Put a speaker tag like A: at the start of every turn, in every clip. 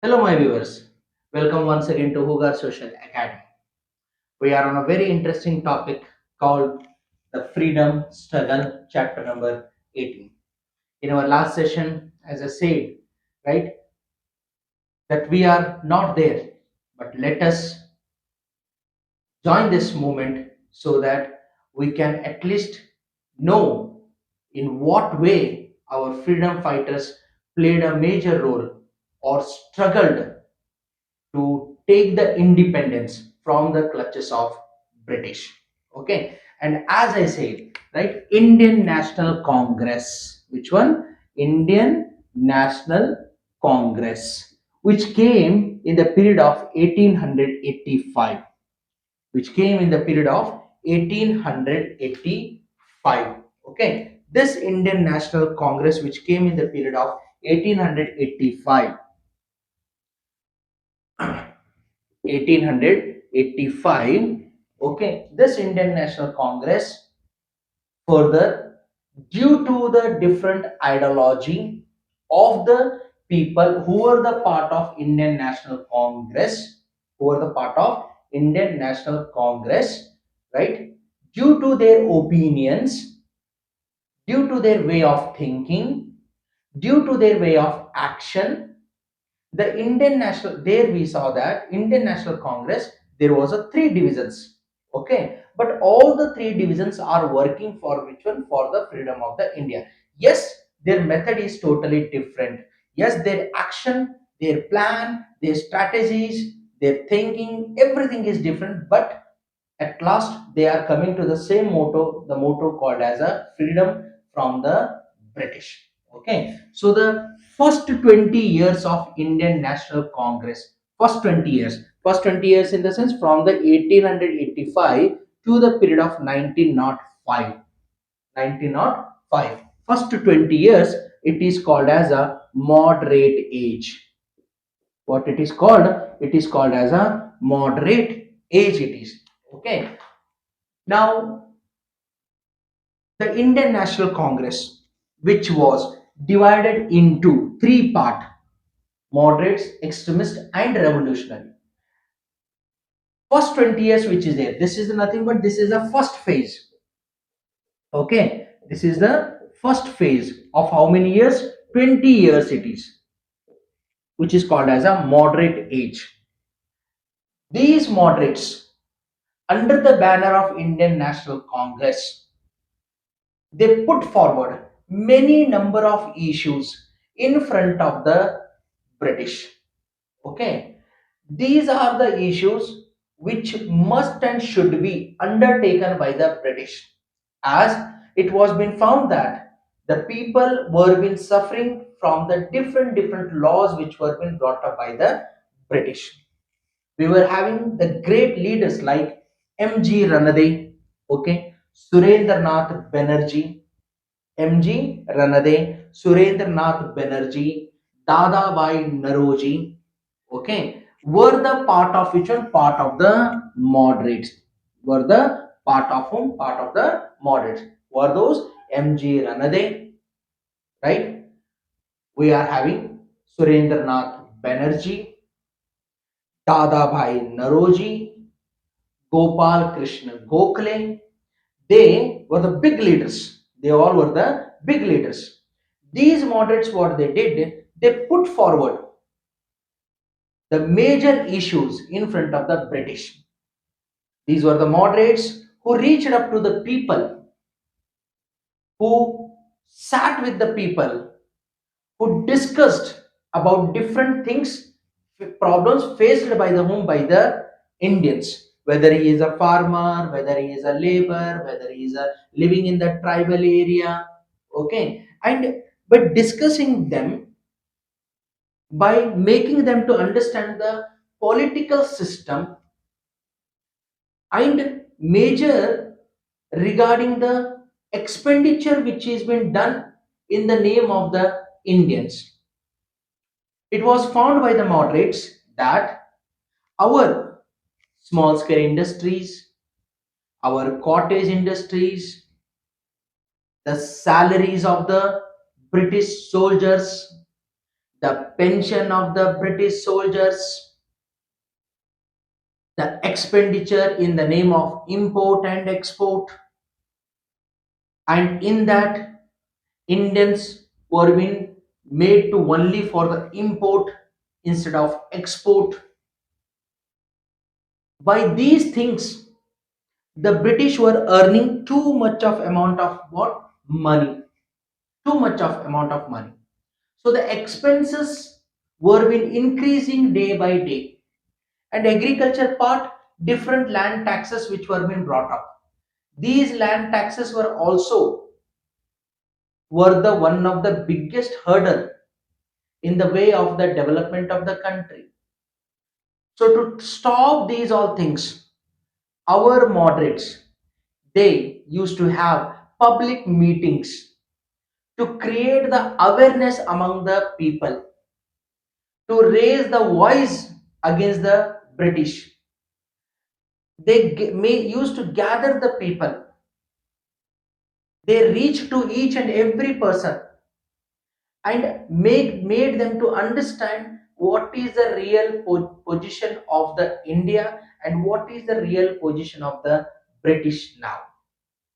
A: Hello, my viewers. Welcome once again to Hugar Social Academy. We are on a very interesting topic called the Freedom Struggle, chapter number 18. In our last session, as I said, right, that we are not there, but let us join this movement so that we can at least know in what way our freedom fighters played a major role or struggled to take the independence from the clutches of British. Okay, and as I said, right, Indian National Congress. Which one? Indian National Congress, which came in the period of 1885. Which came in the period of 1885. Okay, this Indian National Congress, which came in the period of 1885 1885. Okay, this Indian National Congress further, due to the different ideology of the people who were the part of Indian National Congress, who were the part of Indian National Congress, right? Due to their opinions, due to their way of thinking, due to their way of action, the Indian National, there we saw that Indian National Congress, there was a three divisions. Okay, but all the three divisions are working for which one? For the freedom of the India. Yes, their method is totally different. Yes, their action, their plan, their strategies, their thinking, everything is different, but at last they are coming to the same motto, the motto called as a freedom from the British. Okay, so the first 20 years of Indian National Congress, first 20 years in the sense from the 1885 to the period of 1905. 1905, first 20 years, it is called as a moderate age. What it is called? It is called as a moderate age, it is. Okay, now the Indian National Congress, which was divided into three parts: moderates, extremist, and revolutionary. First 20 years, which is there, this is nothing but this is the first phase. Okay, this is the first phase of how many years? 20 years it is, which is called as a moderate age. These moderates, under the banner of Indian National Congress, they put forward many number of issues in front of the British. Okay, these are the issues which must and should be undertaken by the British, as it was been found that the people were been suffering from the different laws which were been brought up by the British. We were having the great leaders like M.G. Ranade, okay, Surendranath Banerjee, M.G. Ranade, Surendranath Banerjee, Dadabhai Naroji, okay, were the part of which one? Part of the moderates. Were the part of whom? Part of the moderates. Were those M.G. Ranade, right? We are having Surendranath Banerjee, Dadabhai Naroji, Gopal Krishna Gokhale. They were the big leaders. They all were the big leaders. These moderates, what they did, they put forward the major issues in front of the British. These were the moderates who reached up to the people, who sat with the people, who discussed about different things, problems faced by the whom? By the Indians. Whether he is a farmer, whether he is a labor, whether he is a living in the tribal area, okay, and by discussing them, by making them to understand the political system and major regarding the expenditure which has been done in the name of the Indians. It was found by the moderates that our small scale industries, our cottage industries, the salaries of the British soldiers, the pension of the British soldiers, the expenditure in the name of import and export, and in that Indians were being made to only for the import instead of export. By these things, the British were earning too much of amount of what? Money. Too much of amount of money. So the expenses were been increasing day by day. And agriculture part, different land taxes which were being brought up. These land taxes were the one of the biggest hurdle in the way of the development of the country. So to stop these all things, our moderates, they used to have public meetings to create the awareness among the people, to raise the voice against the British. May used to gather the people. They reach to each and every person and made them to understand what is the real position of the India and what is the real position of the British now.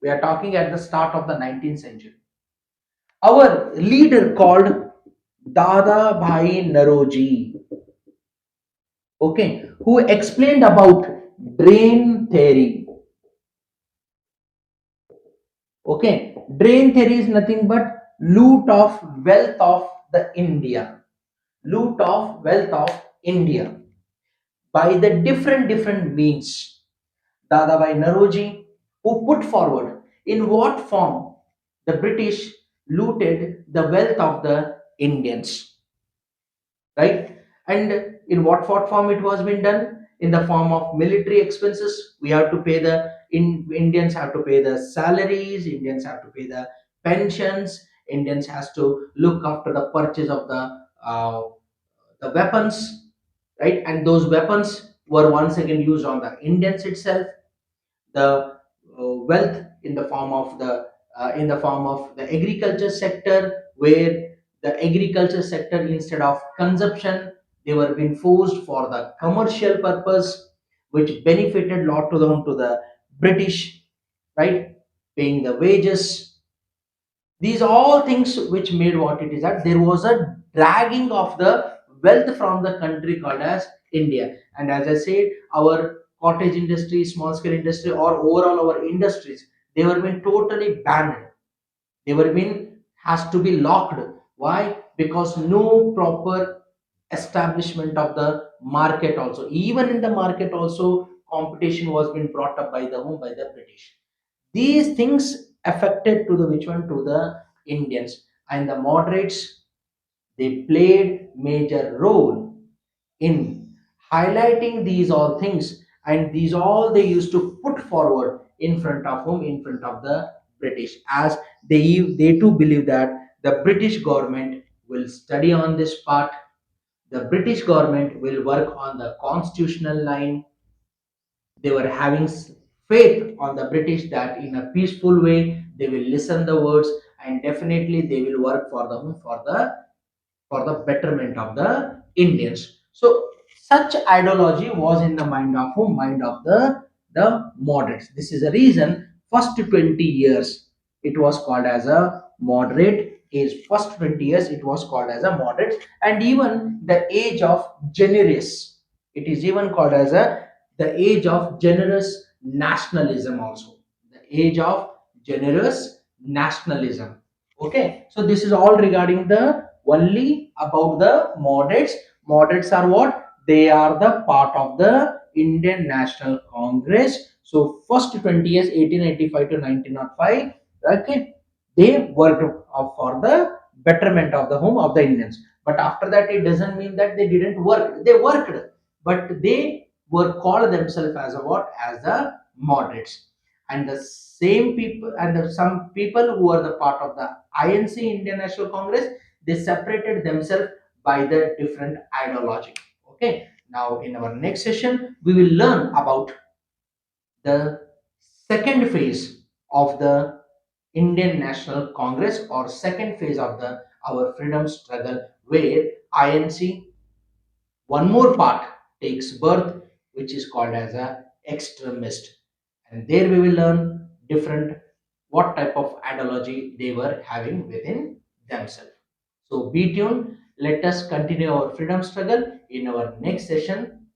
A: We are talking at the start of the 19th century. Our leader called Dada Bhai Naroji, okay, who explained about drain theory. Okay, drain theory is nothing but loot of wealth of the India, loot of wealth of India by the different means. Dadabhai Naroji, who put forward in what form the British looted the wealth of the Indians, right? And in what form it was been done? In the form of military expenses. We have to pay Indians have to pay the salaries, Indians have to pay the pensions, Indians has to look after the purchase of the weapons, right? And those weapons were once again used on the Indians itself. The wealth in the form of the agriculture sector, where the agriculture sector, instead of consumption, they were being forced for the commercial purpose, which benefited lot to the British, right? Paying the wages, these all things which made what it is that there was a dragging of the wealth from the country called as India. And as I said, our cottage industry, small scale industry, or overall our industries, they were being totally banned. They were being has to be locked. Why? Because no proper establishment of the market. Also, even in the market also, competition was being brought up by the British. These things affected to the which one? To the Indians. And the moderates, they played major role in highlighting these all things, and these all they used to put forward in front of whom? In front of the British, as they too believe that the British government will study on this part, the British government will work on the constitutional line. They were having faith on the British that in a peaceful way they will listen the words, and definitely they will work for the betterment of the Indians. So such ideology was in the mind of whom? Mind of the moderates. This is the reason first 20 years it was called as a moderate age. First 20 years it was called as a moderate, and even the age of generous. It is even called as the age of generous nationalism also. The age of generous nationalism. Okay, so this is all regarding the only about the moderates. Moderates are what? They are the part of the Indian National Congress. So first 20 years, 1885 to 1905, okay, they worked for the betterment of the home of the Indians. But after that, it doesn't mean that they didn't work. They worked, but they were called themselves as a what? As the moderates. And the same people and some people who are the part of the INC, Indian National Congress, they separated themselves by the different ideology. Okay, now in our next session we will learn about the second phase of the Indian National Congress, or second phase of the our freedom struggle, where INC one more part takes birth, which is called as a extremist. And there we will learn different what type of ideology they were having within themselves. So be tuned. Let us continue our freedom struggle in our next session.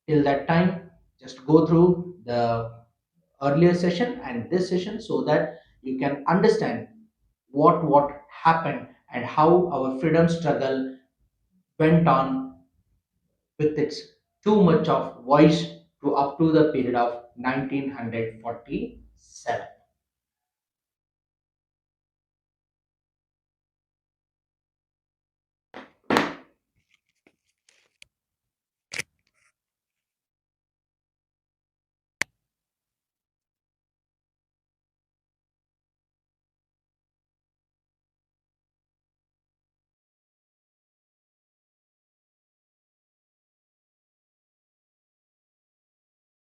A: Till that time, just go through the earlier session and this session so that you can understand what happened and how our freedom struggle went on with its too much of voice to up to the period of 1947.